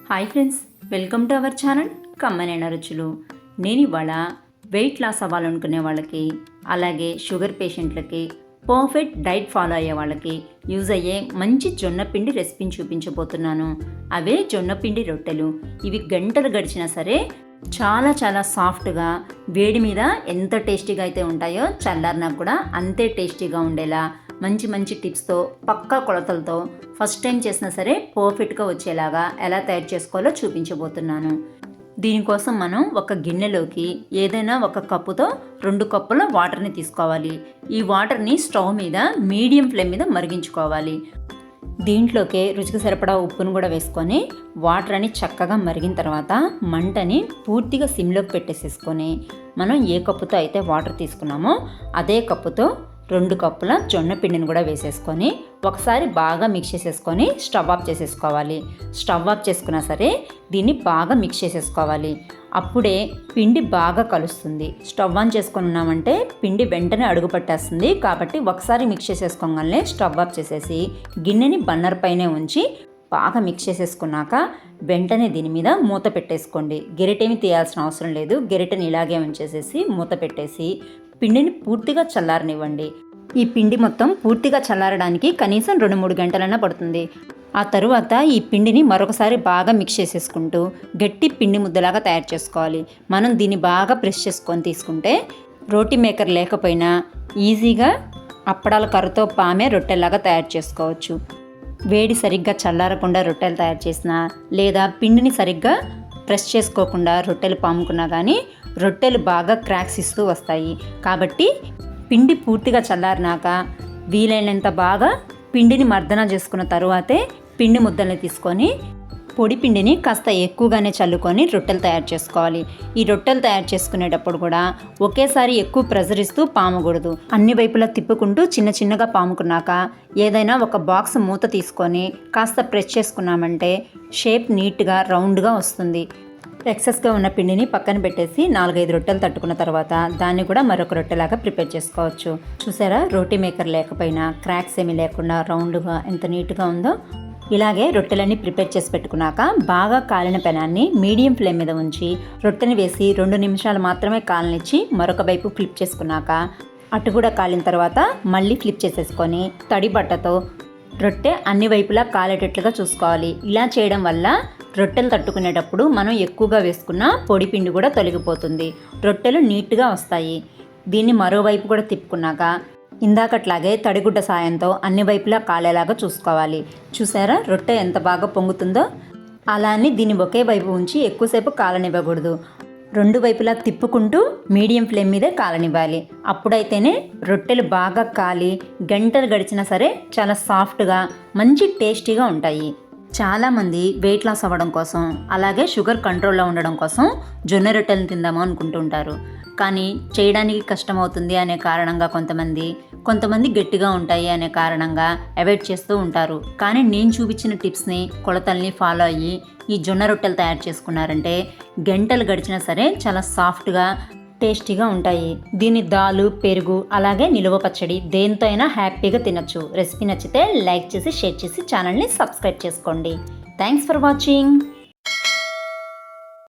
Hi friends, welcome to our channel Kammanaina Ruchulu. నేను ఇవాళ weight loss అవ్వాలనుకునే వాళ్ళకి, అలాగే షుగర్ పేషెంట్లకి, పర్ఫెక్ట్ డైట్ ఫాలో అయ్యే వాళ్ళకి యూజ్ అయ్యే మంచి జొన్నపిండి రెసిపీని చూపించబోతున్నాను. అవే జొన్నపిండి రొట్టెలు. ఇవి గంటలు గడిచినా సరే చాలా చాలా సాఫ్ట్గా, వేడి మీద ఎంత టేస్టీగా అయితే ఉంటాయో చల్లారినా కూడా అంతే టేస్టీగా ఉండేలా మంచి మంచి టిప్స్తో, పక్కా కొలతలతో ఫస్ట్ టైం చేసినా సరే పర్ఫెక్ట్గా వచ్చేలాగా ఎలా తయారు చేసుకోవాలో చూపించబోతున్నాను. దీనికోసం మనం ఒక గిన్నెలోకి ఏదైనా ఒక కప్పుతో 2 కప్పుల వాటర్ని తీసుకోవాలి. ఈ వాటర్ని స్టవ్ మీద మీడియం ఫ్లేమ్ మీద మరిగించుకోవాలి. దీంట్లోకి రుచికి సరిపడా ఉప్పును కూడా వేసుకొని వాటర్ అని చక్కగా మరిగిన తర్వాత మంటని పూర్తిగా సిమ్లోకి పెట్టేసేసుకొని మనం ఏ కప్పుతో అయితే వాటర్ తీసుకున్నామో అదే కప్పుతో 2 కప్పుల జొన్న పిండిని కూడా వేసేసుకొని ఒకసారి బాగా మిక్స్ చేసేసుకొని స్టవ్ ఆఫ్ చేసేసుకోవాలి. స్టవ్ ఆఫ్ చేసుకున్నా సరే దీన్ని బాగా మిక్స్ చేసేసుకోవాలి. అప్పుడే పిండి బాగా కలుస్తుంది. స్టవ్ ఆన్ చేసుకొని ఉన్నామంటే పిండి వెంటనే అడుగు పట్టేస్తుంది. కాబట్టి ఒకసారి మిక్స్ చేసేసుకోగానే స్టవ్ ఆఫ్ చేసేసి గిన్నెని బన్నర్ పైనే ఉంచి బాగా మిక్స్ చేసేసుకున్నాక వెంటనే దీని మీద మూత పెట్టేసుకోండి. గెరిటేమి తీయాల్సిన అవసరం లేదు. గెరిటని ఇలాగే ఉంచేసేసి మూత పెట్టేసి పిండిని పూర్తిగా చల్లారనివ్వండి. ఈ పిండి మొత్తం పూర్తిగా చల్లారడానికి కనీసం 2-3 గంటలైనా పడుతుంది. ఆ తరువాత ఈ పిండిని మరొకసారి బాగా మిక్స్ చేసేసుకుంటూ గట్టి పిండి ముద్దలాగా తయారు చేసుకోవాలి. మనం దీన్ని బాగా ప్రెస్ చేసుకొని తీసుకుంటే రోటీ మేకర్ లేకపోయినా ఈజీగా అప్పడాల కర్రతో పామే రొట్టెలాగా తయారు చేసుకోవచ్చు. వేడి సరిగ్గా చల్లారకుండా రొట్టెలు తయారు చేసినా, లేదా పిండిని సరిగ్గా ప్రెస్ చేసుకోకుండా రొట్టెలు పాముకున్నా కానీ రొట్టెలు బాగా క్రాక్స్ ఇస్తూ వస్తాయి. కాబట్టి పిండి పూర్తిగా చల్లారినాక వీలైనంత బాగా పిండిని మర్దన చేసుకున్న తరువాతే పిండి ముద్దల్ని తీసుకొని పొడి పిండిని కాస్త ఎక్కువగానే చల్లుకొని రొట్టెలు తయారు చేసుకోవాలి. ఈ రొట్టెలు తయారు చేసుకునేటప్పుడు కూడా ఒకేసారి ఎక్కువ ప్రెజర్ ఇస్తూ పామకూడదు. అన్ని వైపులా తిప్పుకుంటూ చిన్న చిన్నగా పాముకున్నాక ఏదైనా ఒక బాక్స్ మూత తీసుకొని కాస్త ప్రెస్ చేసుకున్నామంటే షేప్ నీట్గా రౌండ్గా వస్తుంది. ఎక్సెస్గా ఉన్న పిండిని పక్కన పెట్టేసి 4-5 రొట్టెలు తట్టుకున్న తర్వాత దాన్ని కూడా మరొక రొట్టెలాగా ప్రిపేర్ చేసుకోవచ్చు. చూసారా, రోటీ మేకర్ లేకపోయినా క్రాక్స్ ఏమీ లేకుండా రౌండ్గా ఎంత నీట్గా ఉందో. ఇలాగే రొట్టెలన్నీ ప్రిపేర్ చేసి పెట్టుకున్నాక బాగా కాలిన పెనాన్ని మీడియం ఫ్లేమ్ మీద ఉంచి రొట్టెని వేసి 2 నిమిషాలు మాత్రమే కాలనిచ్చి మరొక వైపు ఫ్లిప్ చేసుకున్నాక అటు కూడా కాలిన తర్వాత మళ్ళీ ఫ్లిప్ చేసేసుకొని తడి బట్టతో రొట్టె అన్ని వైపులా కాలేటట్లుగా చూసుకోవాలి. ఇలా చేయడం వల్ల రొట్టెలు తట్టుకునేటప్పుడు మనం ఎక్కువగా వేసుకున్న పొడి పిండి కూడా తొలగిపోతుంది. రొట్టెలు నీట్గా వస్తాయి. దీన్ని మరోవైపు కూడా తిప్పుకున్నాక ఇందాకట్లాగే తడిగుడ్డ సాయంతో అన్ని వైపులా కాలేలాగా చూసుకోవాలి. చూసారా, రొట్టె ఎంత బాగా పొంగుతుందో. అలా అని దీన్ని ఒకే వైపు ఉంచి ఎక్కువసేపు కాలనివ్వకూడదు. 2 వైపులా తిప్పుకుంటూ మీడియం ఫ్లేమ్ మీదే కాలనివ్వాలి. అప్పుడైతేనే రొట్టెలు బాగా కాలి గంటలు గడిచినా సరే చాలా సాఫ్ట్గా మంచి టేస్టీగా ఉంటాయి. చాలామంది వెయిట్ లాస్ అవ్వడం కోసం, అలాగే షుగర్ కంట్రోల్లో ఉండడం కోసం జొన్న రొట్టెలను తిందాము అనుకుంటూ ఉంటారు. కానీ చేయడానికి కష్టమవుతుంది అనే కారణంగా కొంతమంది గట్టిగా ఉంటాయి అనే కారణంగా అవాయిడ్ చేస్తూ ఉంటారు. కానీ నేను చూపించిన టిప్స్ని, కొలతల్ని ఫాలో అయ్యి ఈ జొన్న రొట్టెలు తయారు చేసుకున్నారంటే గంటలు గడిచినా సరే చాలా సాఫ్ట్గా టేస్టీగా ఉంటాయి. దీని దాలు, పెరుగు, అలాగే నిలువ పచ్చడి దేంతో అయినా హ్యాపీగా తినచ్చు. రెసిపీ నచ్చితే లైక్ చేసి, షేర్ చేసి ఛానల్ని సబ్స్క్రైబ్ చేసుకోండి. Thanks for watching.